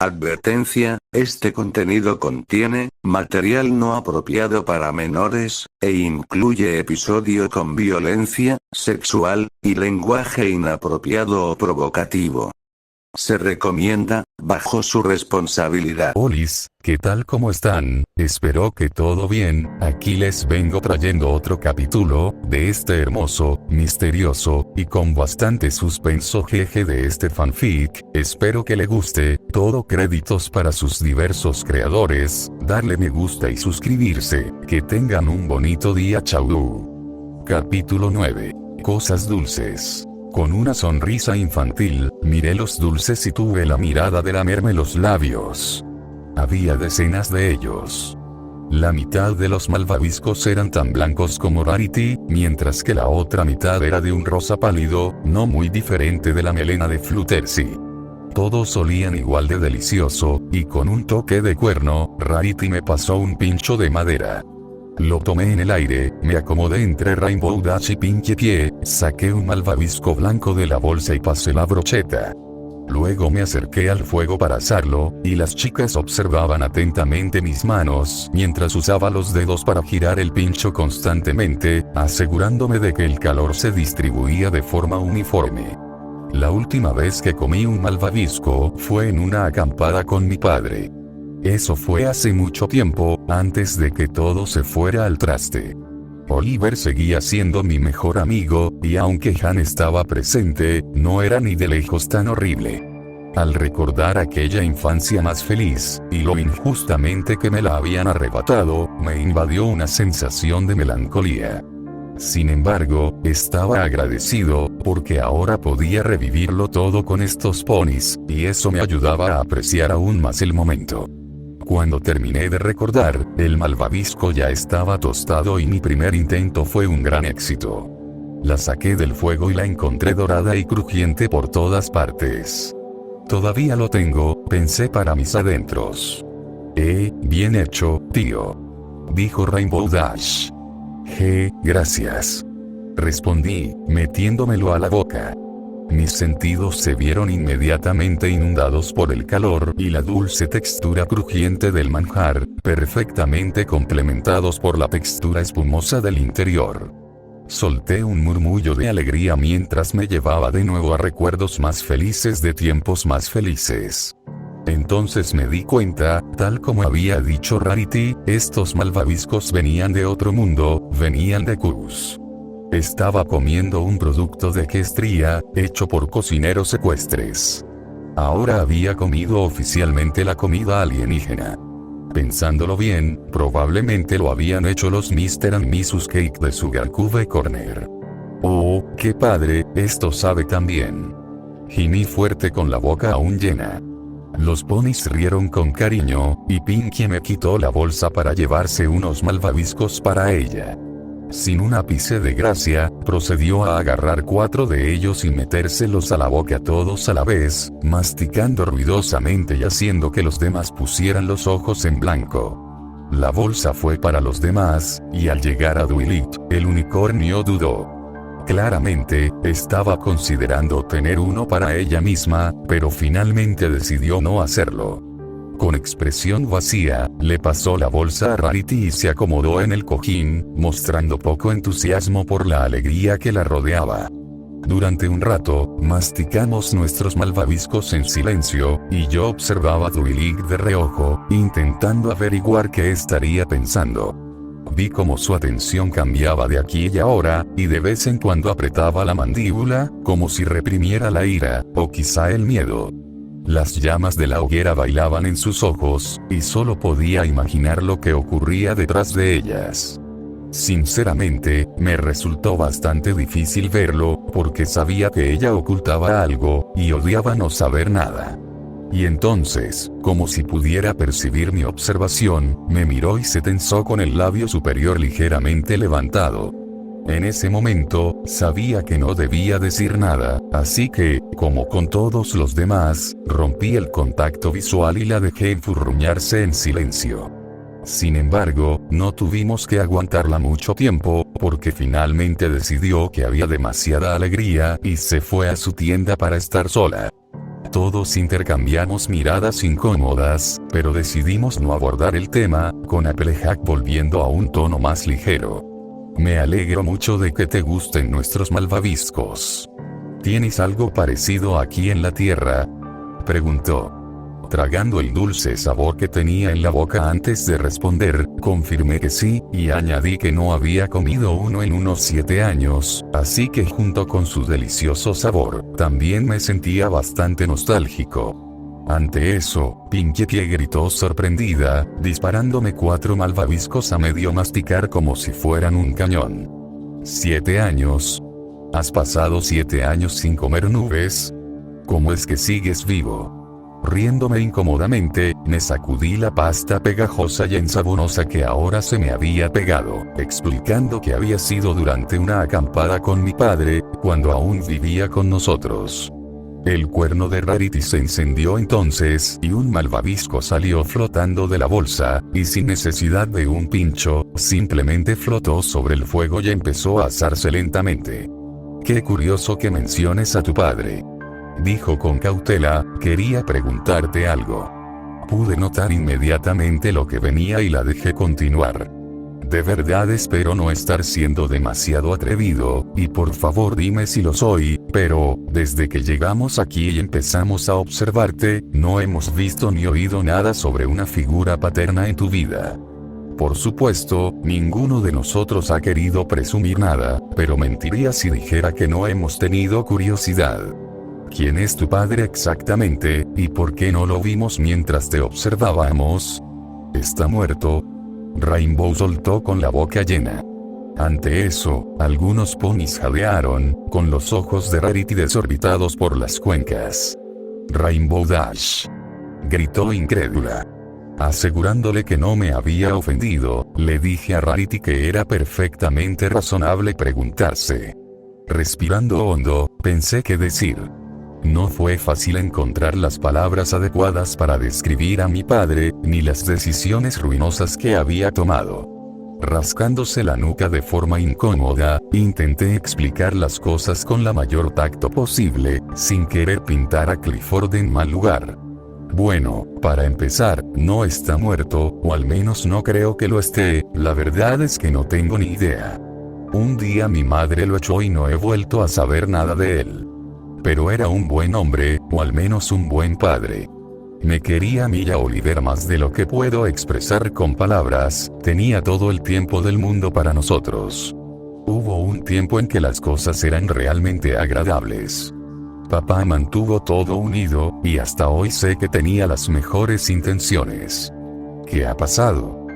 Advertencia, este contenido contiene material no apropiado para menores, e incluye episodio con violencia sexual y lenguaje inapropiado o provocativo. Se recomienda, bajo su responsabilidad. Olis, ¿qué tal? ¿Cómo están? Espero que todo bien. Aquí les vengo trayendo otro capítulo de este hermoso, misterioso y con bastante suspenso jeje de este fanfic. Espero que le guste. Todo créditos para sus diversos creadores. Darle me gusta y suscribirse. Que tengan un bonito día. Chau. Capítulo 9. Cosas dulces. Con una sonrisa infantil, miré los dulces y tuve la mirada de lamerme los labios. Había decenas de ellos. La mitad de los malvaviscos eran tan blancos como Rarity, mientras que la otra mitad era de un rosa pálido, no muy diferente de la melena de Fluttershy. Todos olían igual de delicioso, y con un toque de cuerno, Rarity me pasó un pincho de madera. Lo tomé en el aire, me acomodé entre Rainbow Dash y Pinkie Pie, saqué un malvavisco blanco de la bolsa y pasé la brocheta. Luego me acerqué al fuego para asarlo, y las chicas observaban atentamente mis manos, mientras usaba los dedos para girar el pincho constantemente, asegurándome de que el calor se distribuía de forma uniforme. La última vez que comí un malvavisco fue en una acampada con mi padre. Eso fue hace mucho tiempo, antes de que todo se fuera al traste. Oliver seguía siendo mi mejor amigo, y aunque Han estaba presente, no era ni de lejos tan horrible. Al recordar aquella infancia más feliz, y lo injustamente que me la habían arrebatado, me invadió una sensación de melancolía. Sin embargo, estaba agradecido, porque ahora podía revivirlo todo con estos ponis, y eso me ayudaba a apreciar aún más el momento. Cuando terminé de recordar, el malvavisco ya estaba tostado y mi primer intento fue un gran éxito. La saqué del fuego y la encontré dorada y crujiente por todas partes. Todavía lo tengo, pensé para mis adentros. Bien hecho, tío. Dijo Rainbow Dash. Gracias. Respondí, metiéndomelo a la boca. Mis sentidos se vieron inmediatamente inundados por el calor y la dulce textura crujiente del manjar, perfectamente complementados por la textura espumosa del interior. Solté un murmullo de alegría mientras me llevaba de nuevo a recuerdos más felices de tiempos más felices. Entonces me di cuenta, tal como había dicho Rarity, estos malvaviscos venían de otro mundo, venían de Cus. Estaba comiendo un producto de Equestria, hecho por cocineros ecuestres. Ahora había comido oficialmente la comida alienígena. Pensándolo bien, probablemente lo habían hecho los Mr. and Mrs. Cake de Sugar Cube Corner. Oh, qué padre, esto sabe tan bien. Gemí fuerte con la boca aún llena. Los ponis rieron con cariño, y Pinkie me quitó la bolsa para llevarse unos malvaviscos para ella. Sin un ápice de gracia, procedió a agarrar 4 de ellos y metérselos a la boca todos a la vez, masticando ruidosamente y haciendo que los demás pusieran los ojos en blanco. La bolsa fue para los demás, y al llegar a Dwilit, el unicornio dudó. Claramente, estaba considerando tener uno para ella misma, pero finalmente decidió no hacerlo. Con expresión vacía, le pasó la bolsa a Rarity y se acomodó en el cojín, mostrando poco entusiasmo por la alegría que la rodeaba. Durante un rato, masticamos nuestros malvaviscos en silencio, y yo observaba a Dwilit de reojo, intentando averiguar qué estaría pensando. Vi cómo su atención cambiaba de aquí y ahora, y de vez en cuando apretaba la mandíbula, como si reprimiera la ira, o quizá el miedo. Las llamas de la hoguera bailaban en sus ojos, y solo podía imaginar lo que ocurría detrás de ellas. Sinceramente, me resultó bastante difícil verlo, porque sabía que ella ocultaba algo, y odiaba no saber nada. Y entonces, como si pudiera percibir mi observación, me miró y se tensó con el labio superior ligeramente levantado. En ese momento, sabía que no debía decir nada, así que, como con todos los demás, rompí el contacto visual y la dejé enfurruñarse en silencio. Sin embargo, no tuvimos que aguantarla mucho tiempo, porque finalmente decidió que había demasiada alegría y se fue a su tienda para estar sola. Todos intercambiamos miradas incómodas, pero decidimos no abordar el tema, con Applejack volviendo a un tono más ligero. Me alegro mucho de que te gusten nuestros malvaviscos. ¿Tienes algo parecido aquí en la Tierra?, preguntó. Tragando el dulce sabor que tenía en la boca antes de responder, confirmé que sí, y añadí que no había comido uno en unos 7 años, así que junto con su delicioso sabor, también me sentía bastante nostálgico. Ante eso, Pinkie Pie gritó sorprendida, disparándome 4 malvaviscos a medio masticar como si fueran un cañón. ¿7 años? ¿Has pasado 7 años sin comer nubes? ¿Cómo es que sigues vivo? Riéndome incómodamente, me sacudí la pasta pegajosa y ensabonosa que ahora se me había pegado, explicando que había sido durante una acampada con mi padre, cuando aún vivía con nosotros. El cuerno de Rarity se encendió entonces y un malvavisco salió flotando de la bolsa, y sin necesidad de un pincho, simplemente flotó sobre el fuego y empezó a asarse lentamente. Qué curioso que menciones a tu padre, dijo con cautela. Quería preguntarte algo. Pude notar inmediatamente lo que venía y la dejé continuar. De verdad espero no estar siendo demasiado atrevido, y por favor dime si lo soy, pero, desde que llegamos aquí y empezamos a observarte, no hemos visto ni oído nada sobre una figura paterna en tu vida. Por supuesto, ninguno de nosotros ha querido presumir nada, pero mentiría si dijera que no hemos tenido curiosidad. ¿Quién es tu padre exactamente, y por qué no lo vimos mientras te observábamos? ¿Está muerto? Rainbow soltó con la boca llena. Ante eso, algunos ponis jadearon, con los ojos de Rarity desorbitados por las cuencas. Rainbow Dash, gritó incrédula. Asegurándole que no me había ofendido, le dije a Rarity que era perfectamente razonable preguntarse. Respirando hondo, pensé qué decir. No fue fácil encontrar las palabras adecuadas para describir a mi padre, ni las decisiones ruinosas que había tomado. Rascándose la nuca de forma incómoda, intenté explicar las cosas con la mayor tacto posible, sin querer pintar a Clifford en mal lugar. Bueno, para empezar, no está muerto, o al menos no creo que lo esté, la verdad es que no tengo ni idea. Un día mi madre lo echó y no he vuelto a saber nada de él. Pero era un buen hombre, o al menos un buen padre. Me quería a mí y a Oliver más de lo que puedo expresar con palabras, tenía todo el tiempo del mundo para nosotros. Hubo un tiempo en que las cosas eran realmente agradables. Papá mantuvo todo unido, y hasta hoy sé que tenía las mejores intenciones. ¿Qué ha pasado?,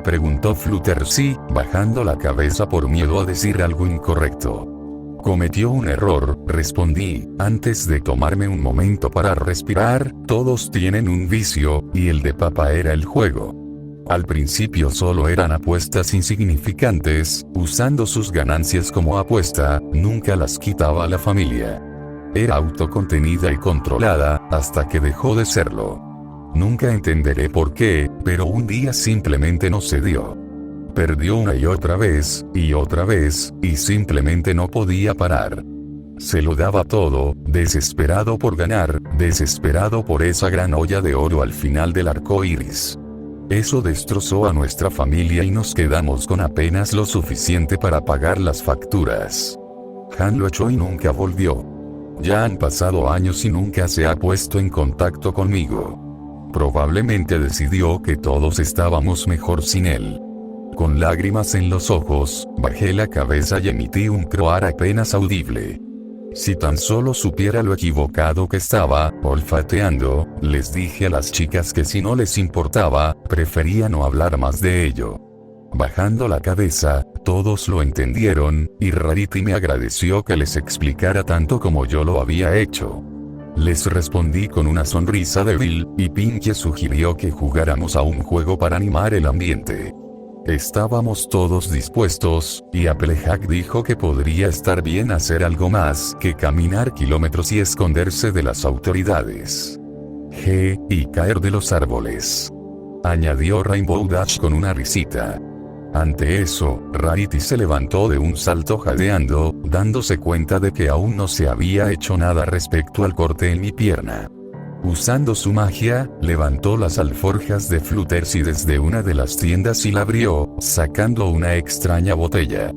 preguntó Fluttershy, bajando la cabeza por miedo a decir algo incorrecto. Cometió un error, respondí, antes de tomarme un momento para respirar. Todos tienen un vicio, y el de papá era el juego. Al principio solo eran apuestas insignificantes, usando sus ganancias como apuesta, nunca las quitaba a la familia. Era autocontenida y controlada, hasta que dejó de serlo. Nunca entenderé por qué, pero un día simplemente no se dio. Perdió una y otra vez, y simplemente no podía parar. Se lo daba todo, desesperado por ganar, desesperado por esa gran olla de oro al final del arco iris. Eso destrozó a nuestra familia y nos quedamos con apenas lo suficiente para pagar las facturas. Han lo echó y nunca volvió. Ya han pasado años y nunca se ha puesto en contacto conmigo. Probablemente decidió que todos estábamos mejor sin él. Con lágrimas en los ojos, bajé la cabeza y emití un croar apenas audible. Si tan solo supiera lo equivocado que estaba, olfateando, les dije a las chicas que si no les importaba, prefería no hablar más de ello. Bajando la cabeza, todos lo entendieron, y Rarity me agradeció que les explicara tanto como yo lo había hecho. Les respondí con una sonrisa débil, y Pinkie sugirió que jugáramos a un juego para animar el ambiente. Estábamos todos dispuestos, y Applejack dijo que podría estar bien hacer algo más que caminar kilómetros y esconderse de las autoridades. Y caer de los árboles, añadió Rainbow Dash con una risita. Ante eso, Rarity se levantó de un salto jadeando, dándose cuenta de que aún no se había hecho nada respecto al corte en mi pierna. Usando su magia, levantó las alforjas de Fluttershy desde una de las tiendas y la abrió, sacando una extraña botella.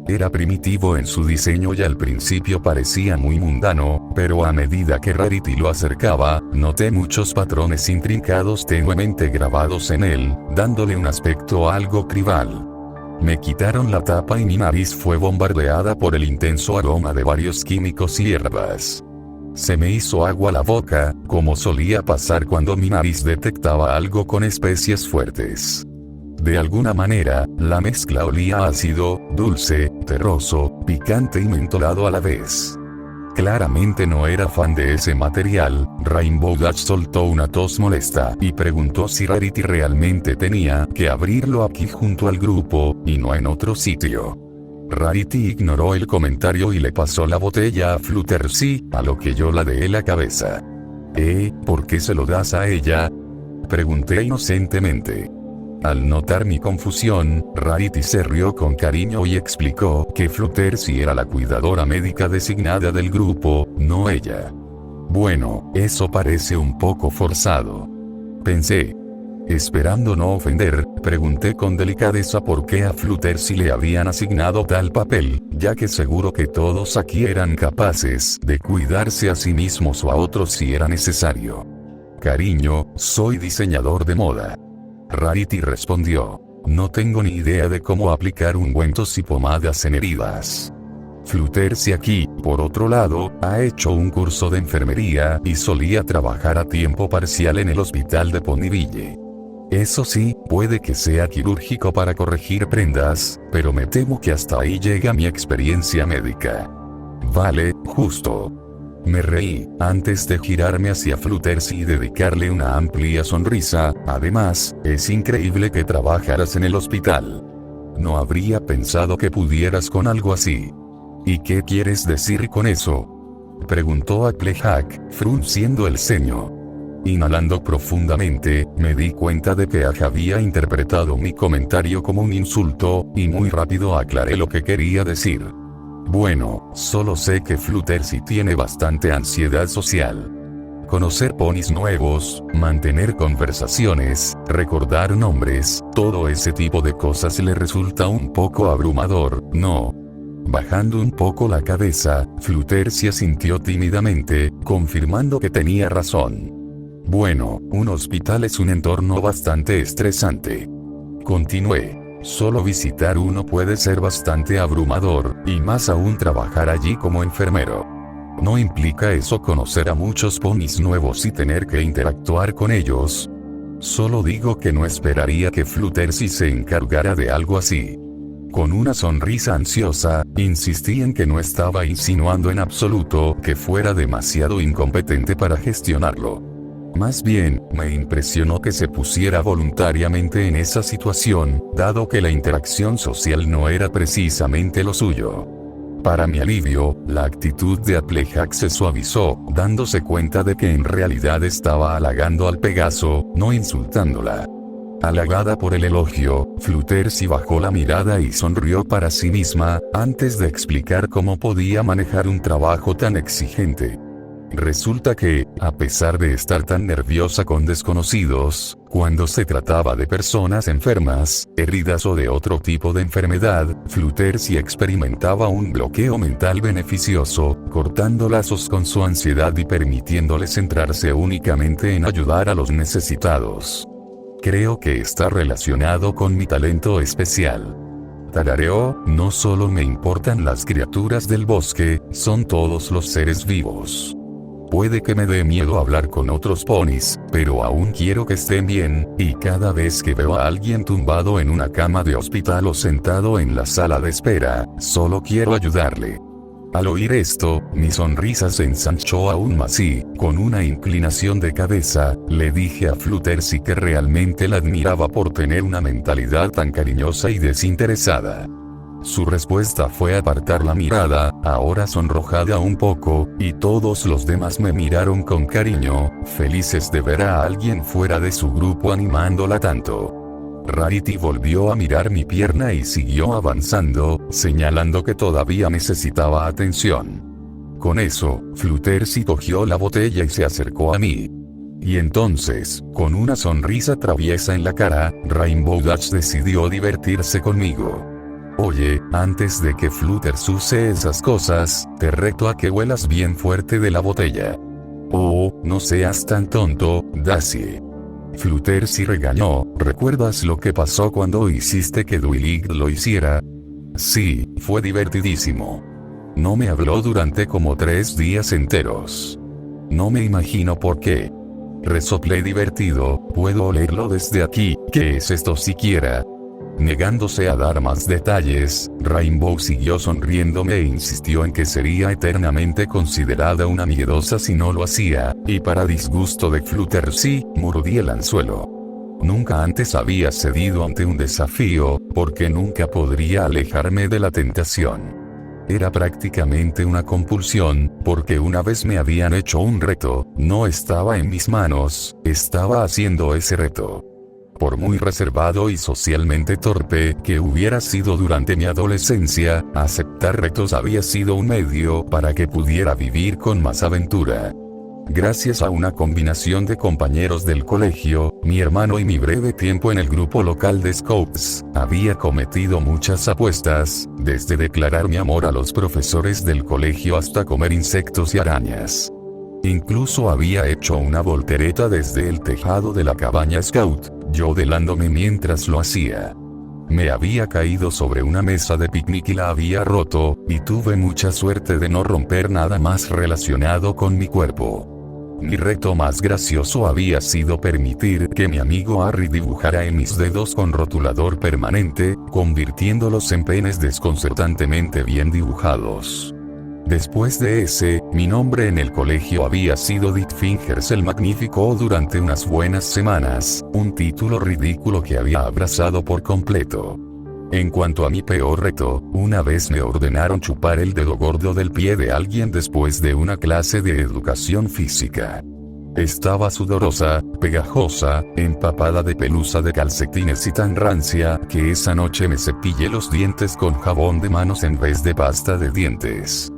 Era primitivo en su diseño y al principio parecía muy mundano, pero a medida que Rarity lo acercaba, noté muchos patrones intrincados tenuemente grabados en él, dándole un aspecto algo tribal. Me quitaron la tapa y mi nariz fue bombardeada por el intenso aroma de varios químicos y hierbas. Se me hizo agua la boca, como solía pasar cuando mi nariz detectaba algo con especias fuertes. De alguna manera, la mezcla olía a ácido, dulce, terroso, picante y mentolado a la vez. Claramente no era fan de ese material. Rainbow Dash soltó una tos molesta y preguntó si Rarity realmente tenía que abrirlo aquí junto al grupo, y no en otro sitio. Rarity ignoró el comentario y le pasó la botella a Fluttershy, a lo que yo ladeé la cabeza. ¿Por qué se lo das a ella?, pregunté inocentemente. Al notar mi confusión, Rarity se rió con cariño y explicó que Fluttershy era la cuidadora médica designada del grupo, no ella. Bueno, eso parece un poco forzado, pensé. Esperando no ofender, pregunté con delicadeza por qué a Fluttershy le habían asignado tal papel, ya que seguro que todos aquí eran capaces de cuidarse a sí mismos o a otros si era necesario. Cariño, soy diseñador de moda. Rarity respondió. No tengo ni idea de cómo aplicar ungüentos y pomadas en heridas. Fluttershy aquí, por otro lado, ha hecho un curso de enfermería y solía trabajar a tiempo parcial en el hospital de Ponyville. Eso sí, puede que sea quirúrgico para corregir prendas, pero me temo que hasta ahí llega mi experiencia médica. Vale, justo. Me reí, antes de girarme hacia Fluttershy y dedicarle una amplia sonrisa. Además, es increíble que trabajaras en el hospital. No habría pensado que pudieras con algo así. ¿Y qué quieres decir con eso?, preguntó Applejack, frunciendo el ceño. Inhalando profundamente, me di cuenta de que Ash había interpretado mi comentario como un insulto, y muy rápido aclaré lo que quería decir. Bueno, solo sé que Fluttershy tiene bastante ansiedad social. Conocer ponis nuevos, mantener conversaciones, recordar nombres, todo ese tipo de cosas le resulta un poco abrumador, ¿no? Bajando un poco la cabeza, Fluttershy asintió tímidamente, confirmando que tenía razón. Bueno, un hospital es un entorno bastante estresante. Continué. Solo visitar uno puede ser bastante abrumador, y más aún trabajar allí como enfermero. ¿No implica eso conocer a muchos ponis nuevos y tener que interactuar con ellos? Solo digo que no esperaría que Fluttershy se encargara de algo así. Con una sonrisa ansiosa, insistí en que no estaba insinuando en absoluto que fuera demasiado incompetente para gestionarlo. Más bien, me impresionó que se pusiera voluntariamente en esa situación, dado que la interacción social no era precisamente lo suyo. Para mi alivio, la actitud de Applejack se suavizó, dándose cuenta de que en realidad estaba halagando al Pegaso, no insultándola. Halagada por el elogio, Fluttershy bajó la mirada y sonrió para sí misma, antes de explicar cómo podía manejar un trabajo tan exigente. Resulta que, a pesar de estar tan nerviosa con desconocidos, cuando se trataba de personas enfermas, heridas o de otro tipo de enfermedad, Fluttershy experimentaba un bloqueo mental beneficioso, cortando lazos con su ansiedad y permitiéndole centrarse únicamente en ayudar a los necesitados. Creo que está relacionado con mi talento especial. Tarareó, no solo me importan las criaturas del bosque, son todos los seres vivos. Puede que me dé miedo hablar con otros ponis, pero aún quiero que estén bien, y cada vez que veo a alguien tumbado en una cama de hospital o sentado en la sala de espera, solo quiero ayudarle. Al oír esto, mi sonrisa se ensanchó aún más y, con una inclinación de cabeza, le dije a Fluttershy que realmente la admiraba por tener una mentalidad tan cariñosa y desinteresada. Su respuesta fue apartar la mirada, ahora sonrojada un poco, y todos los demás me miraron con cariño, felices de ver a alguien fuera de su grupo animándola tanto. Rarity volvió a mirar mi pierna y siguió avanzando, señalando que todavía necesitaba atención. Con eso, Fluttershy cogió la botella y se acercó a mí. Y entonces, con una sonrisa traviesa en la cara, Rainbow Dash decidió divertirse conmigo. Oye, antes de que Flutters use esas cosas, te reto a que huelas bien fuerte de la botella. Oh, no seas tan tonto, Daisy. Flutters regañó. ¿Recuerdas lo que pasó cuando hiciste que Duilig lo hiciera? Sí, fue divertidísimo. No me habló durante como 3 días enteros. No me imagino por qué. Resoplé divertido. Puedo olerlo desde aquí. ¿Qué es esto siquiera? Negándose a dar más detalles, Rainbow siguió sonriéndome e insistió en que sería eternamente considerada una miedosa si no lo hacía, y para disgusto de Fluttershy, mordí el anzuelo. Nunca antes había cedido ante un desafío, porque nunca podría alejarme de la tentación. Era prácticamente una compulsión, porque una vez me habían hecho un reto, no estaba en mis manos, estaba haciendo ese reto. Por muy reservado y socialmente torpe que hubiera sido durante mi adolescencia, aceptar retos había sido un medio para que pudiera vivir con más aventura. Gracias a una combinación de compañeros del colegio, mi hermano y mi breve tiempo en el grupo local de Scouts, había cometido muchas apuestas, desde declarar mi amor a los profesores del colegio hasta comer insectos y arañas. Incluso había hecho una voltereta desde el tejado de la cabaña Scout, yo delándome mientras lo hacía. Me había caído sobre una mesa de picnic y la había roto, y tuve mucha suerte de no romper nada más relacionado con mi cuerpo. Mi reto más gracioso había sido permitir que mi amigo Harry dibujara en mis dedos con rotulador permanente, convirtiéndolos en penes desconcertantemente bien dibujados. Después de ese, mi nombre en el colegio había sido Dick Fingers el Magnífico durante unas buenas semanas, un título ridículo que había abrazado por completo. En cuanto a mi peor reto, una vez me ordenaron chupar el dedo gordo del pie de alguien después de una clase de educación física. Estaba sudorosa, pegajosa, empapada de pelusa de calcetines y tan rancia que esa noche me cepillé los dientes con jabón de manos en vez de pasta de dientes.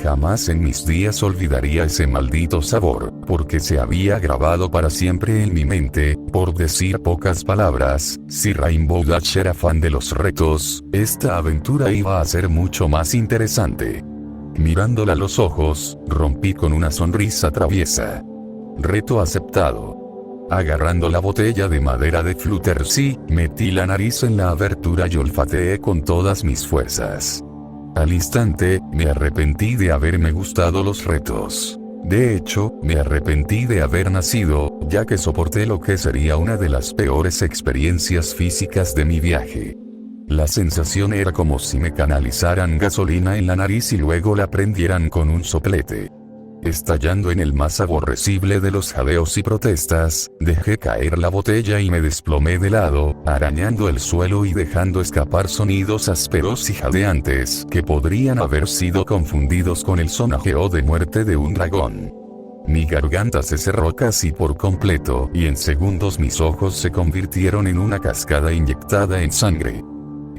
Jamás en mis días olvidaría ese maldito sabor, porque se había grabado para siempre en mi mente. Por decir pocas palabras, si Rainbow Dash era fan de los retos, esta aventura iba a ser mucho más interesante. Mirándola a los ojos, rompí con una sonrisa traviesa. Reto aceptado. Agarrando la botella de madera de Fluttershy, metí la nariz en la abertura y olfateé con todas mis fuerzas. Al instante, me arrepentí de haberme gustado los retos. De hecho, me arrepentí de haber nacido, ya que soporté lo que sería una de las peores experiencias físicas de mi viaje. La sensación era como si me canalizaran gasolina en la nariz y luego la prendieran con un soplete. Estallando en el más aborrecible de los jadeos y protestas, dejé caer la botella y me desplomé de lado, arañando el suelo y dejando escapar sonidos ásperos y jadeantes que podrían haber sido confundidos con el sonajeo de muerte de un dragón. Mi garganta se cerró casi por completo y en segundos mis ojos se convirtieron en una cascada inyectada en sangre.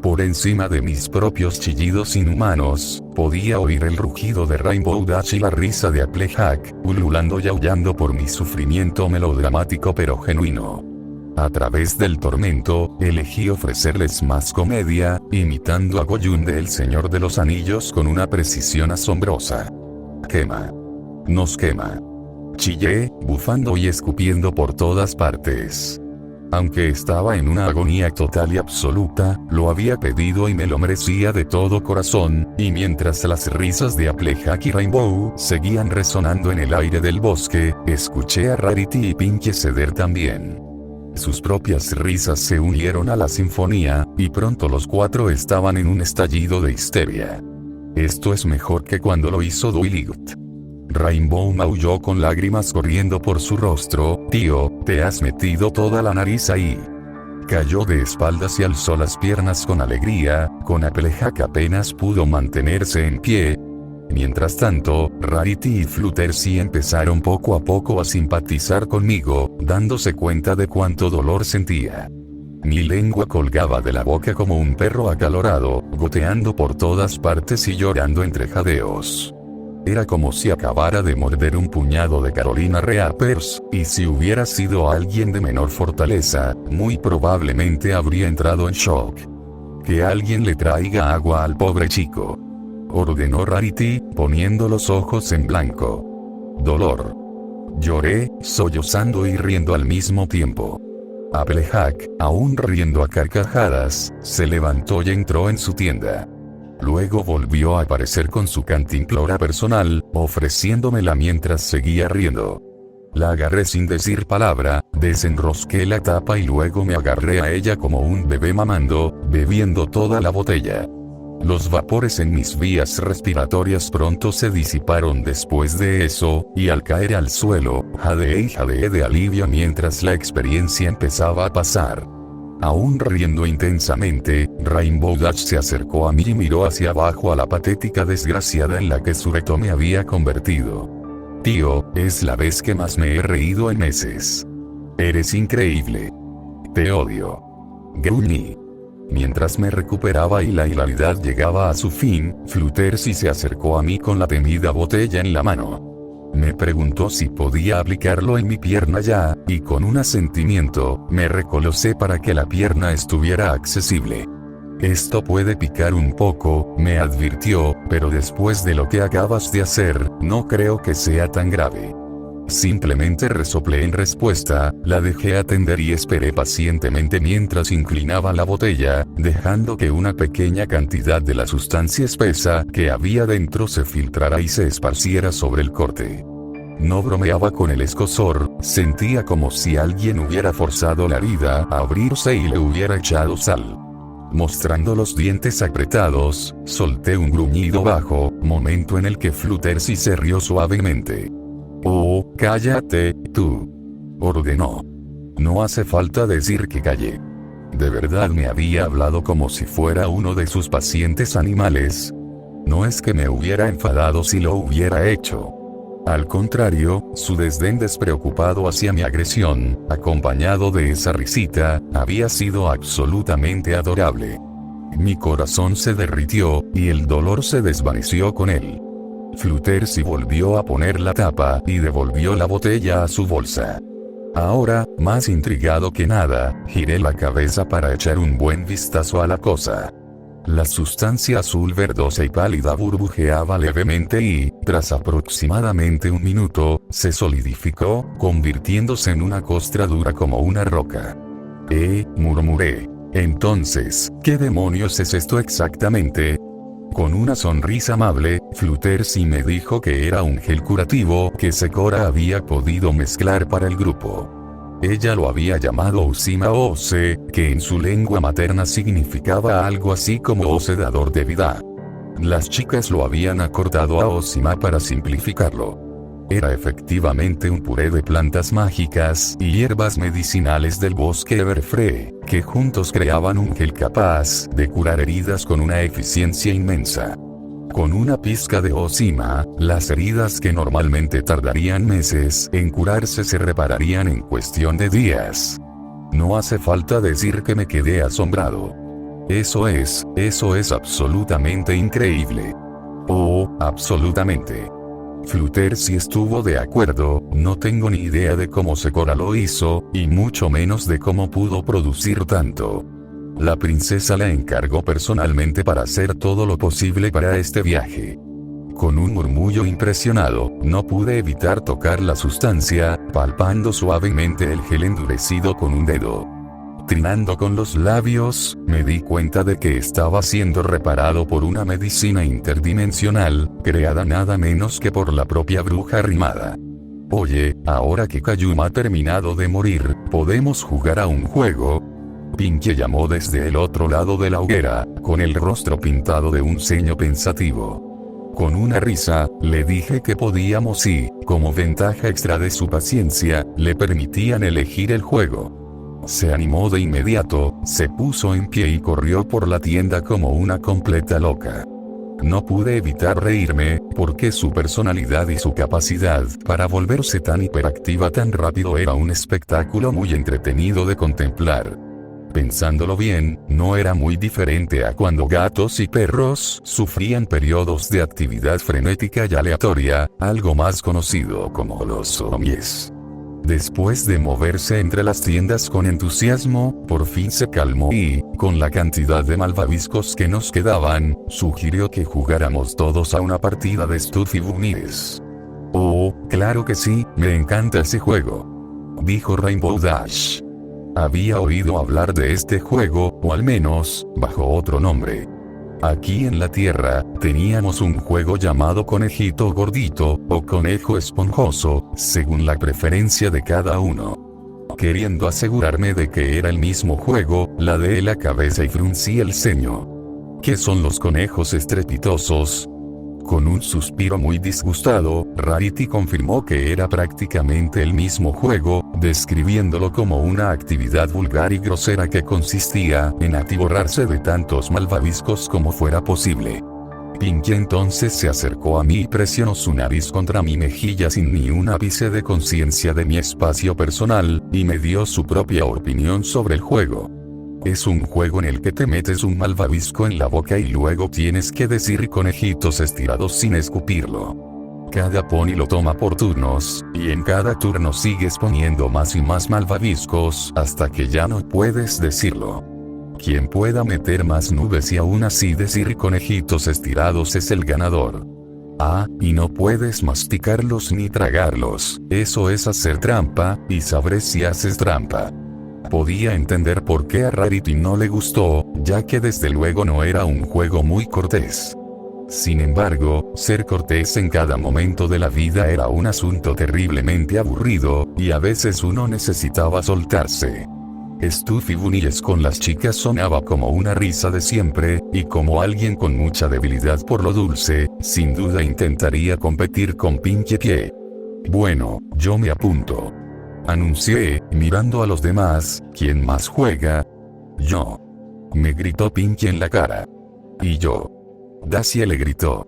Por encima de mis propios chillidos inhumanos, podía oír el rugido de Rainbow Dash y la risa de Applejack, ululando y aullando por mi sufrimiento melodramático pero genuino. A través del tormento, elegí ofrecerles más comedia, imitando a Gollum de El Señor de los Anillos con una precisión asombrosa. Quema. Nos quema. Chillé, bufando y escupiendo por todas partes. Aunque estaba en una agonía total y absoluta, lo había pedido y me lo merecía de todo corazón, y mientras las risas de Applejack y Rainbow seguían resonando en el aire del bosque, escuché a Rarity y Pinkie ceder también. Sus propias risas se unieron a la sinfonía, y pronto los 4 estaban en un estallido de histeria. Esto es mejor que cuando lo hizo Duiligt. Rainbow maulló con lágrimas corriendo por su rostro. Tío, te has metido toda la nariz ahí. Cayó de espaldas y alzó las piernas con alegría, con Applejack apenas pudo mantenerse en pie. Mientras tanto, Rarity y Fluttershy empezaron poco a poco a simpatizar conmigo, dándose cuenta de cuánto dolor sentía. Mi lengua colgaba de la boca como un perro acalorado, goteando por todas partes y llorando entre jadeos. Era como si acabara de morder un puñado de Carolina Reapers, y si hubiera sido alguien de menor fortaleza, muy probablemente habría entrado en shock. Que alguien le traiga agua al pobre chico, ordenó Rarity, poniendo los ojos en blanco. Dolor. Lloré, sollozando y riendo al mismo tiempo. Applejack, aún riendo a carcajadas, se levantó y entró en su tienda. Luego volvió a aparecer con su cantimplora personal, ofreciéndomela mientras seguía riendo. La agarré sin decir palabra, desenrosqué la tapa y luego me agarré a ella como un bebé mamando, bebiendo toda la botella. Los vapores en mis vías respiratorias pronto se disiparon después de eso, y al caer al suelo, jadeé y jadeé de alivio mientras la experiencia empezaba a pasar. Aún riendo intensamente, Rainbow Dash se acercó a mí y miró hacia abajo a la patética desgraciada en la que Sureto me había convertido. Tío, es la vez que más me he reído en meses. Eres increíble. Te odio. Gruñí. Mientras me recuperaba y la hilaridad llegaba a su fin, Fluttershy se acercó a mí con la temida botella en la mano. Me preguntó si podía aplicarlo en mi pierna ya, y con un asentimiento, me recolocé para que la pierna estuviera accesible. Esto puede picar un poco, me advirtió, pero después de lo que acabas de hacer, no creo que sea tan grave. Simplemente resoplé en respuesta, la dejé atender y esperé pacientemente mientras inclinaba la botella, dejando que una pequeña cantidad de la sustancia espesa que había dentro se filtrara y se esparciera sobre el corte. No bromeaba con el escozor, sentía como si alguien hubiera forzado la herida a abrirse y le hubiera echado sal. Mostrando los dientes apretados, solté un gruñido bajo, momento en el que Fluttershy se rió suavemente. «Oh, cállate, tú», ordenó. No hace falta decir que callé. ¿De verdad me había hablado como si fuera uno de sus pacientes animales? No es que me hubiera enfadado si lo hubiera hecho. Al contrario, su desdén despreocupado hacia mi agresión, acompañado de esa risita, había sido absolutamente adorable. Mi corazón se derritió, y el dolor se desvaneció con él. Fluttershy volvió a poner la tapa y devolvió la botella a su bolsa. Ahora, más intrigado que nada, giré la cabeza para echar un buen vistazo a la cosa. La sustancia azul verdosa y pálida burbujeaba levemente y, tras aproximadamente un minuto, se solidificó, convirtiéndose en una costra dura como una roca. Murmuré. Entonces, ¿qué demonios es esto exactamente? Con una sonrisa amable, Fluttershy me dijo que era un gel curativo que Sekora había podido mezclar para el grupo. Ella lo había llamado Usima Ose, que en su lengua materna significaba algo así como Ose dador de vida. Las chicas lo habían acortado a Osima para simplificarlo. Era efectivamente un puré de plantas mágicas y hierbas medicinales del bosque Everfree, que juntos creaban un gel capaz de curar heridas con una eficiencia inmensa. Con una pizca de Osima, las heridas que normalmente tardarían meses en curarse se repararían en cuestión de días. No hace falta decir que me quedé asombrado. Eso es absolutamente increíble. Oh, absolutamente. Fluttershy estuvo de acuerdo, no tengo ni idea de cómo Sekora lo hizo, y mucho menos de cómo pudo producir tanto. La princesa la encargó personalmente para hacer todo lo posible para este viaje. Con un murmullo impresionado, no pude evitar tocar la sustancia, palpando suavemente el gel endurecido con un dedo. Trinando con los labios, me di cuenta de que estaba siendo reparado por una medicina interdimensional, creada nada menos que por la propia bruja rimada. Oye, ahora que Kayuma ha terminado de morir, ¿podemos jugar a un juego? Pinkie llamó desde el otro lado de la hoguera, con el rostro pintado de un ceño pensativo. Con una risa, le dije que podíamos y, como ventaja extra de su paciencia, le permitían elegir el juego. Se animó de inmediato, se puso en pie y corrió por la tienda como una completa loca. No pude evitar reírme, porque su personalidad y su capacidad para volverse tan hiperactiva tan rápido era un espectáculo muy entretenido de contemplar. Pensándolo bien, no era muy diferente a cuando gatos y perros sufrían periodos de actividad frenética y aleatoria, algo más conocido como los zombies. Después de moverse entre las tiendas con entusiasmo, por fin se calmó y, con la cantidad de malvaviscos que nos quedaban, sugirió que jugáramos todos a una partida de Stuffy Bunnies. Oh, claro que sí, me encanta ese juego, dijo Rainbow Dash. Había oído hablar de este juego, o al menos, bajo otro nombre. Aquí en la Tierra, teníamos un juego llamado Conejito Gordito, o Conejo Esponjoso, según la preferencia de cada uno. Queriendo asegurarme de que era el mismo juego, ladeé la cabeza y fruncí el ceño. ¿Qué son los conejos estrepitosos? Con un suspiro muy disgustado, Rarity confirmó que era prácticamente el mismo juego, describiéndolo como una actividad vulgar y grosera que consistía en atiborrarse de tantos malvaviscos como fuera posible. Pinky entonces se acercó a mí y presionó su nariz contra mi mejilla sin ni un ápice de conciencia de mi espacio personal, y me dio su propia opinión sobre el juego. Es un juego en el que te metes un malvavisco en la boca y luego tienes que decir conejitos estirados sin escupirlo. Cada pony lo toma por turnos, y en cada turno sigues poniendo más y más malvaviscos hasta que ya no puedes decirlo. Quien pueda meter más nubes y aún así decir conejitos estirados es el ganador. Ah, y no puedes masticarlos ni tragarlos, eso es hacer trampa, y sabré si haces trampa. Podía entender por qué a Rarity no le gustó, ya que desde luego no era un juego muy cortés. Sin embargo, ser cortés en cada momento de la vida era un asunto terriblemente aburrido, y a veces uno necesitaba soltarse. Stuffy Bunnies con las chicas sonaba como una risa de siempre, y como alguien con mucha debilidad por lo dulce, sin duda intentaría competir con Pinky Pie. Bueno, yo me apunto, anuncié, mirando a los demás. ¿Quién más juega? Yo. Me gritó Pinky en la cara. Y yo. Dacia le gritó.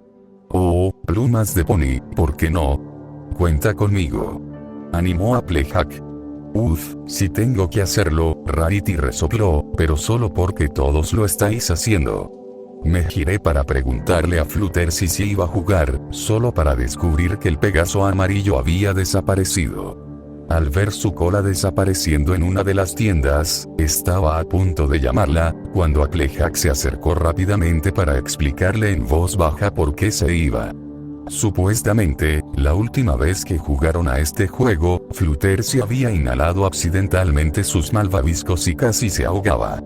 Oh, plumas de pony, ¿por qué no? Cuenta conmigo. Animó a Playhack. Uf, si tengo que hacerlo, Rarity resopló, pero solo porque todos lo estáis haciendo. Me giré para preguntarle a Flutter si se iba a jugar, solo para descubrir que el Pegaso amarillo había desaparecido. Al ver su cola desapareciendo en una de las tiendas, estaba a punto de llamarla, cuando Applejack se acercó rápidamente para explicarle en voz baja por qué se iba. Supuestamente, la última vez que jugaron a este juego, Flutter se había inhalado accidentalmente sus malvaviscos y casi se ahogaba.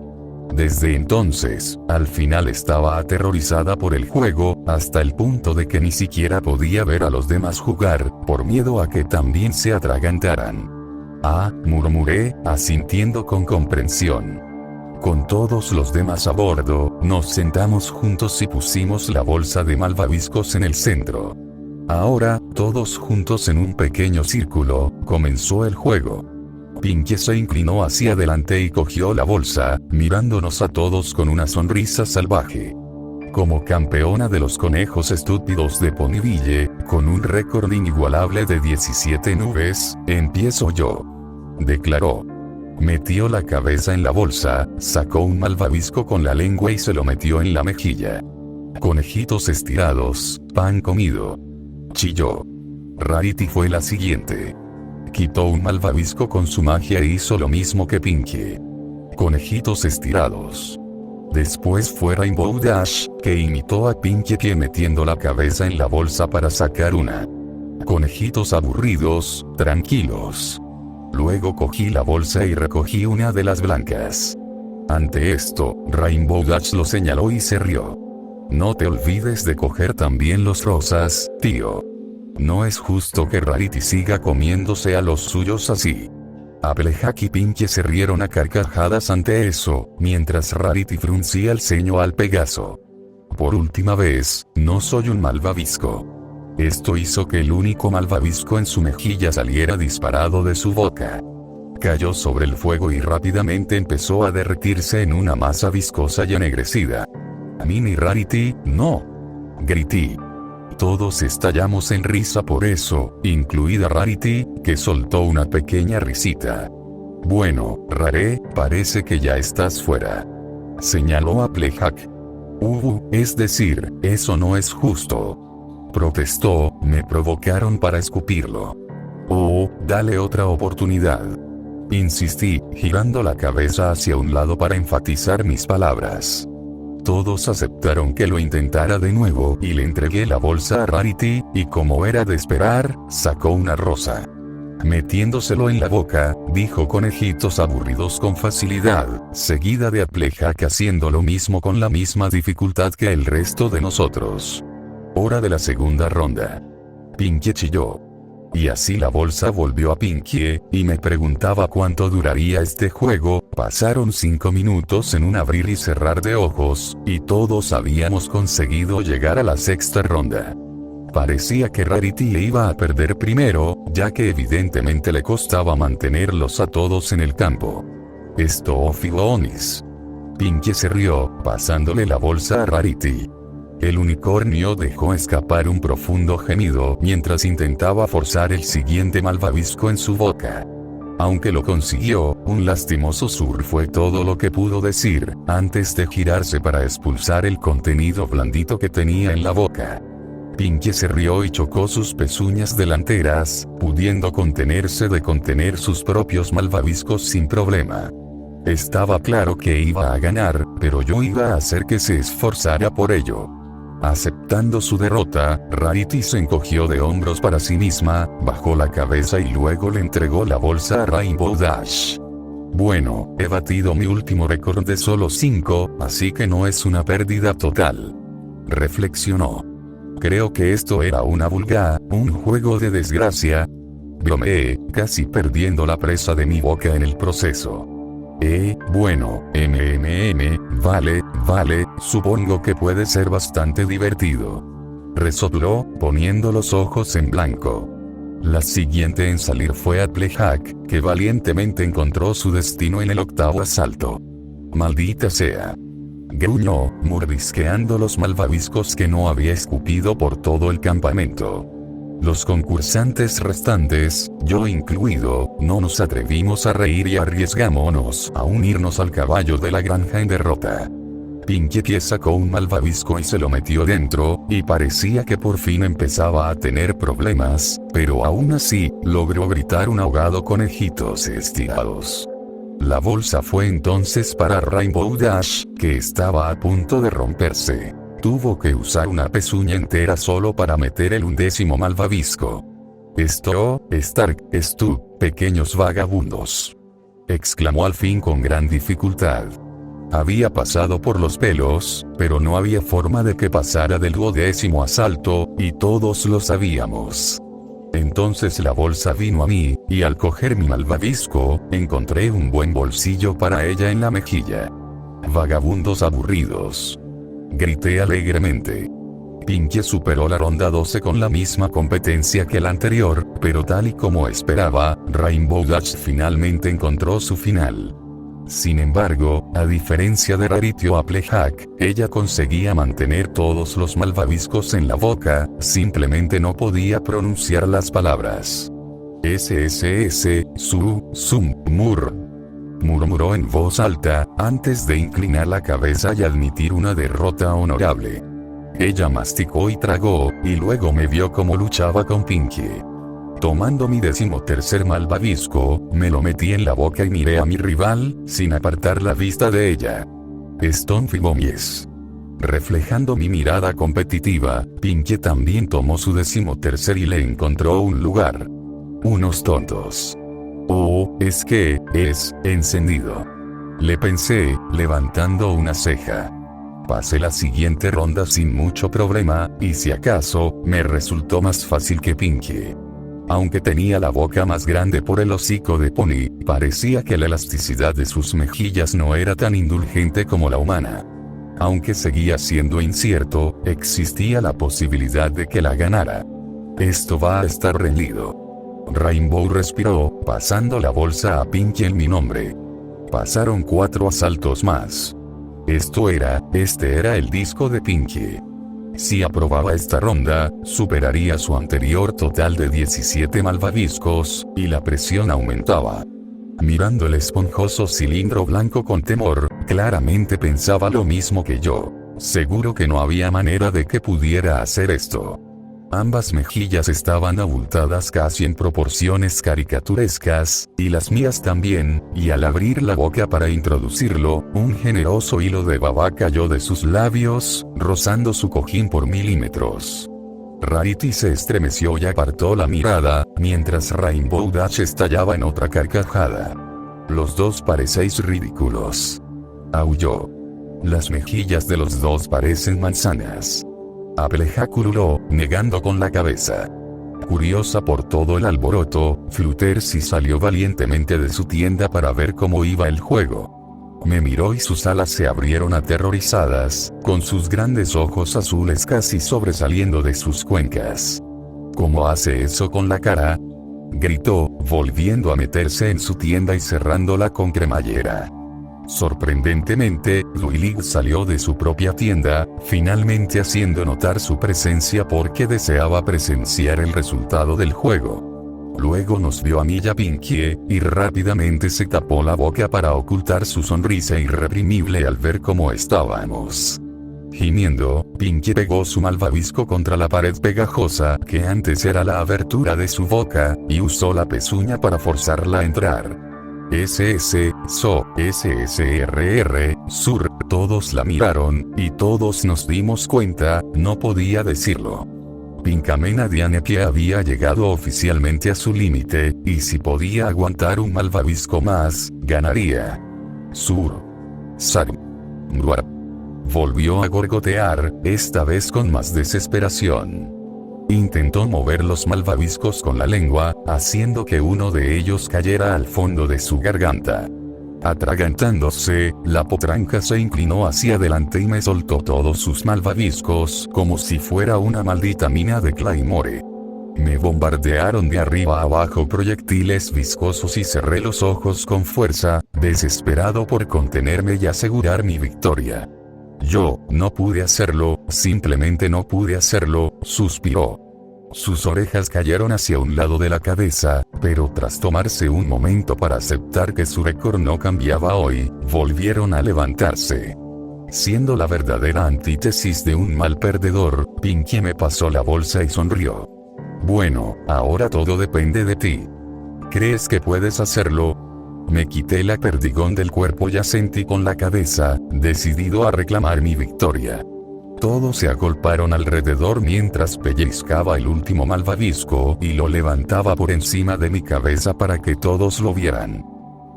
Desde entonces, al final estaba aterrorizada por el juego, hasta el punto de que ni siquiera podía ver a los demás jugar, por miedo a que también se atragantaran. Ah, murmuré, asintiendo con comprensión. Con todos los demás a bordo, nos sentamos juntos y pusimos la bolsa de malvaviscos en el centro. Ahora, todos juntos en un pequeño círculo, comenzó el juego. Pinky se inclinó hacia adelante y cogió la bolsa, mirándonos a todos con una sonrisa salvaje. Como campeona de los conejos estúpidos de Ponyville, con un récord inigualable de 17 nubes, empiezo yo, declaró. Metió la cabeza en la bolsa, sacó un malvavisco con la lengua y se lo metió en la mejilla. Conejitos estirados, pan comido, chilló. Rarity fue la siguiente. Quitó un malvavisco con su magia e hizo lo mismo que Pinky. Conejitos estirados. Después fue Rainbow Dash, que imitó a Pinky Pie metiendo la cabeza en la bolsa para sacar una. Conejitos aburridos, tranquilos. Luego cogí la bolsa y recogí una de las blancas. Ante esto, Rainbow Dash lo señaló y se rió. No te olvides de coger también los rosas, tío. No es justo que Rarity siga comiéndose a los suyos así. Applejack y Pinky se rieron a carcajadas ante eso, mientras Rarity fruncía el ceño al Pegaso. Por última vez, no soy un malvavisco. Esto hizo que el único malvavisco en su mejilla saliera disparado de su boca. Cayó sobre el fuego y rápidamente empezó a derretirse en una masa viscosa y ennegrecida. Minnie Rarity, no. Grité. Todos estallamos en risa por eso, incluida Rarity, que soltó una pequeña risita. Bueno, Rare, parece que ya estás fuera. Señaló Applejack. Es decir, eso no es justo. Protestó, me provocaron para escupirlo. Oh, dale otra oportunidad. Insistí, girando la cabeza hacia un lado para enfatizar mis palabras. Todos aceptaron que lo intentara de nuevo y le entregué la bolsa a Rarity, y como era de esperar, sacó una rosa. Metiéndoselo en la boca, dijo conejitos aburridos con facilidad, seguida de Applejack haciendo lo mismo con la misma dificultad que el resto de nosotros. Hora de la segunda ronda. Pinkie chilló. Y así la bolsa volvió a Pinkie, y me preguntaba cuánto duraría este juego. Pasaron 5 minutos en un abrir y cerrar de ojos, y todos habíamos conseguido llegar a la sexta ronda. Parecía que Rarity iba a perder primero, ya que evidentemente le costaba mantenerlos a todos en el campo. Esto filonis. Pinkie se rió, pasándole la bolsa a Rarity. El unicornio dejó escapar un profundo gemido mientras intentaba forzar el siguiente malvavisco en su boca. Aunque lo consiguió, un lastimoso surr fue todo lo que pudo decir, antes de girarse para expulsar el contenido blandito que tenía en la boca. Pinkie se rió y chocó sus pezuñas delanteras, pudiendo contenerse de contener sus propios malvaviscos sin problema. Estaba claro que iba a ganar, pero yo iba a hacer que se esforzara por ello. Aceptando su derrota, Rarity se encogió de hombros para sí misma, bajó la cabeza y luego le entregó la bolsa a Rainbow Dash. Bueno, he batido mi último récord de solo 5, así que no es una pérdida total. Reflexionó. Creo que esto era una vulga, un juego de desgracia. Bromeé, casi perdiendo la presa de mi boca en el proceso. Bueno, vale, supongo que puede ser bastante divertido. Resopló, poniendo los ojos en blanco. La siguiente en salir fue Applejack, que valientemente encontró su destino en el octavo asalto. Maldita sea. Gruñó, mordisqueando los malvaviscos que no había escupido por todo el campamento. Los concursantes restantes, yo incluido, no nos atrevimos a reír y arriesgámonos a unirnos al caballo de la granja en derrota. Pinkie sacó un malvavisco y se lo metió dentro, y parecía que por fin empezaba a tener problemas, pero aún así, logró gritar un ahogado conejitos estirados. La bolsa fue entonces para Rainbow Dash, que estaba a punto de romperse. Tuvo que usar una pezuña entera solo para meter el 11º malvavisco. Stark, pequeños vagabundos. Exclamó al fin con gran dificultad. Había pasado por los pelos, pero no había forma de que pasara del 12º asalto, y todos lo sabíamos. Entonces la bolsa vino a mí, y al coger mi malvavisco, encontré un buen bolsillo para ella en la mejilla. Vagabundos aburridos. Grité alegremente. Pinkie superó la ronda 12 con la misma competencia que la anterior, pero tal y como esperaba, Rainbow Dash finalmente encontró su final. Sin embargo, a diferencia de Rarity o Applejack, ella conseguía mantener todos los malvaviscos en la boca, simplemente no podía pronunciar las palabras. Murmuró en voz alta, antes de inclinar la cabeza y admitir una derrota honorable. Ella masticó y tragó, y luego me vio como luchaba con Pinkie. Tomando mi 13º malvavisco, me lo metí en la boca y miré a mi rival, sin apartar la vista de ella. Stonfibomies. Reflejando mi mirada competitiva, Pinkie también tomó su 13º y le encontró un lugar. Unos tontos. Es que, es, encendido. Le pensé, levantando una ceja. Pasé la siguiente ronda sin mucho problema, y si acaso, me resultó más fácil que Pinkie. Aunque tenía la boca más grande por el hocico de Pony, parecía que la elasticidad de sus mejillas no era tan indulgente como la humana. Aunque seguía siendo incierto, existía la posibilidad de que la ganara. Esto va a estar rendido. Rainbow respiró, pasando la bolsa a Pinkie en mi nombre. Pasaron 4 asaltos más. Este era el disco de Pinkie. Si aprobaba esta ronda, superaría su anterior total de 17 malvaviscos, y la presión aumentaba. mirando el esponjoso cilindro blanco con temor. Claramente pensaba lo mismo que yo. Seguro que no había manera de que pudiera hacer esto. Ambas mejillas estaban abultadas casi en proporciones caricaturescas, y las mías también, y al abrir la boca para introducirlo, un generoso hilo de baba cayó de sus labios, rozando su cojín por milímetros. Rarity se estremeció y apartó la mirada, mientras Rainbow Dash estallaba en otra carcajada. Los dos parecéis ridículos. Aulló. Las mejillas de los dos parecen manzanas. Applejack ululó, negando con la cabeza. Curiosa por todo el alboroto, Fluttershy salió valientemente de su tienda para ver cómo iba el juego. Me miró y sus alas se abrieron aterrorizadas, con sus grandes ojos azules casi sobresaliendo de sus cuencas. ¿Cómo hace eso con la cara?, gritó, volviendo a meterse en su tienda y cerrándola con cremallera. Sorprendentemente, Duilig salió de su propia tienda, finalmente haciendo notar su presencia porque deseaba presenciar el resultado del juego. Luego nos vio a mí y a Pinkie, y rápidamente se tapó la boca para ocultar su sonrisa irreprimible al ver cómo estábamos. Gimiendo, Pinkie pegó su malvavisco contra la pared pegajosa que antes era la abertura de su boca, y usó la pezuña para forzarla a entrar. SSR, Sur, todos la miraron, y todos nos dimos cuenta, no podía decirlo. Pinkamena Diane que había llegado oficialmente a su límite, y si podía aguantar un malvavisco más, ganaría. Sur. Saru. Nguar. Volvió a gorgotear, esta vez con más desesperación. Intentó mover los malvaviscos con la lengua, haciendo que uno de ellos cayera al fondo de su garganta. Atragantándose, la potranca se inclinó hacia adelante y me soltó todos sus malvaviscos como si fuera una maldita mina de Claymore. Me bombardearon de arriba a abajo proyectiles viscosos y cerré los ojos con fuerza, desesperado por contenerme y asegurar mi victoria. Yo, no pude hacerlo, simplemente no pude hacerlo, suspiró. Sus orejas cayeron hacia un lado de la cabeza, pero tras tomarse un momento para aceptar que su récord no cambiaba hoy, volvieron a levantarse. Siendo la verdadera antítesis de un mal perdedor, Pinkie me pasó la bolsa y sonrió. Bueno, ahora todo depende de ti. ¿Crees que puedes hacerlo? Me quité la perdigón del cuerpo y asentí con la cabeza, decidido a reclamar mi victoria. Todos se agolparon alrededor mientras pellizcaba el último malvavisco y lo levantaba por encima de mi cabeza para que todos lo vieran.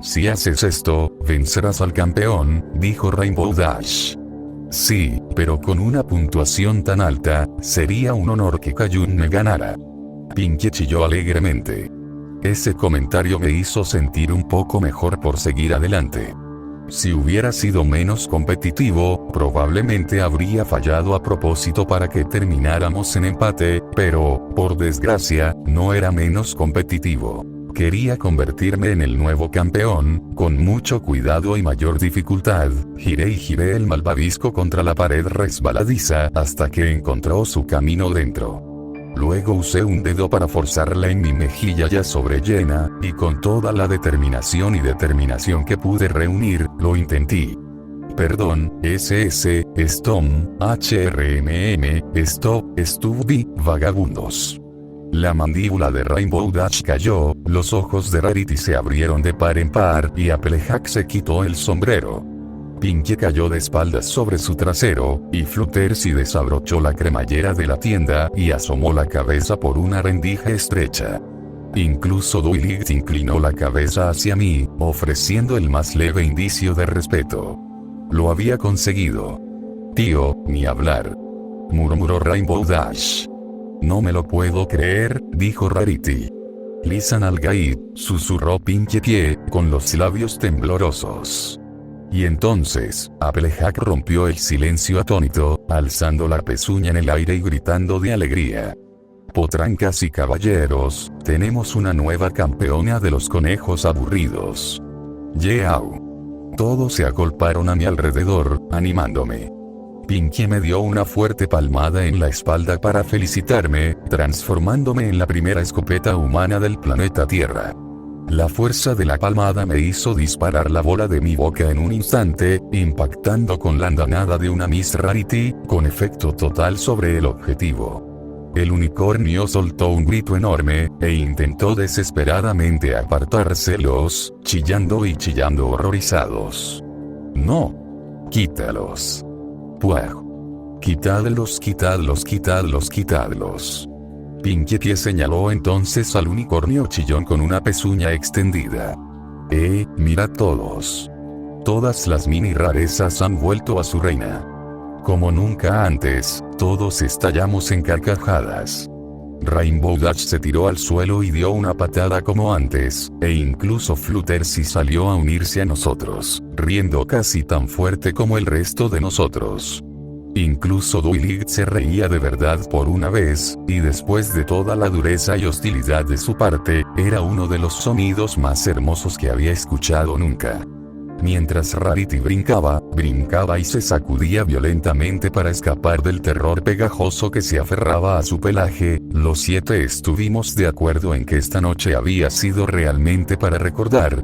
Si haces esto, vencerás al campeón, dijo Rainbow Dash. Sí, pero con una puntuación tan alta, sería un honor que Kayun me ganara. Pinkie chilló alegremente. Ese comentario me hizo sentir un poco mejor por seguir adelante. Si hubiera sido menos competitivo, probablemente habría fallado a propósito para que termináramos en empate, pero, por desgracia, no era menos competitivo. Quería convertirme en el nuevo campeón, con mucho cuidado y mayor dificultad, giré y giré el malvavisco contra la pared resbaladiza hasta que encontró su camino dentro. Luego usé un dedo para forzarla en mi mejilla ya sobrellena, y con toda la determinación que pude reunir, lo intenté. Perdón, Stom, HRMM, Stop, Stubby, vagabundos. La mandíbula de Rainbow Dash cayó, los ojos de Rarity se abrieron de par en par y Applejack se quitó el sombrero. Pinkie cayó de espaldas sobre su trasero, y Fluttershy desabrochó la cremallera de la tienda y asomó la cabeza por una rendija estrecha. Incluso Duilig inclinó la cabeza hacia mí, ofreciendo el más leve indicio de respeto. Lo había conseguido. Tío, ni hablar, murmuró Rainbow Dash. No me lo puedo creer, dijo Rarity. Lisan al-Gaib, susurró Pinkie con los labios temblorosos. Y entonces, Applejack rompió el silencio atónito, alzando la pezuña en el aire y gritando de alegría. Potrancas y caballeros, tenemos una nueva campeona de los conejos aburridos. ¡Yeau! Todos se agolparon a mi alrededor, animándome. Pinkie me dio una fuerte palmada en la espalda para felicitarme, transformándome en la primera escopeta humana del planeta Tierra. La fuerza de la palmada me hizo disparar la bola de mi boca en un instante, impactando con la andanada de una Miss Rarity, con efecto total sobre el objetivo. El unicornio soltó un grito enorme, e intentó desesperadamente apartárselos, chillando y chillando horrorizados. ¡No! ¡Quítalos! ¡Puaj! ¡Quitadlos, quitadlos, quitadlos, quitadlos! Pinkie Pie señaló entonces al unicornio chillón con una pezuña extendida. Mirad todos. Todas las mini rarezas han vuelto a su reina. Como nunca antes, todos estallamos en carcajadas. Rainbow Dash se tiró al suelo y dio una patada como antes, e incluso Fluttershy salió a unirse a nosotros, riendo casi tan fuerte como el resto de nosotros. Incluso Duilig se reía de verdad por una vez, y después de toda la dureza y hostilidad de su parte, era uno de los sonidos más hermosos que había escuchado nunca. Mientras Rarity brincaba y se sacudía violentamente para escapar del terror pegajoso que se aferraba a su pelaje, los 7 estuvimos de acuerdo en que esta noche había sido realmente para recordar,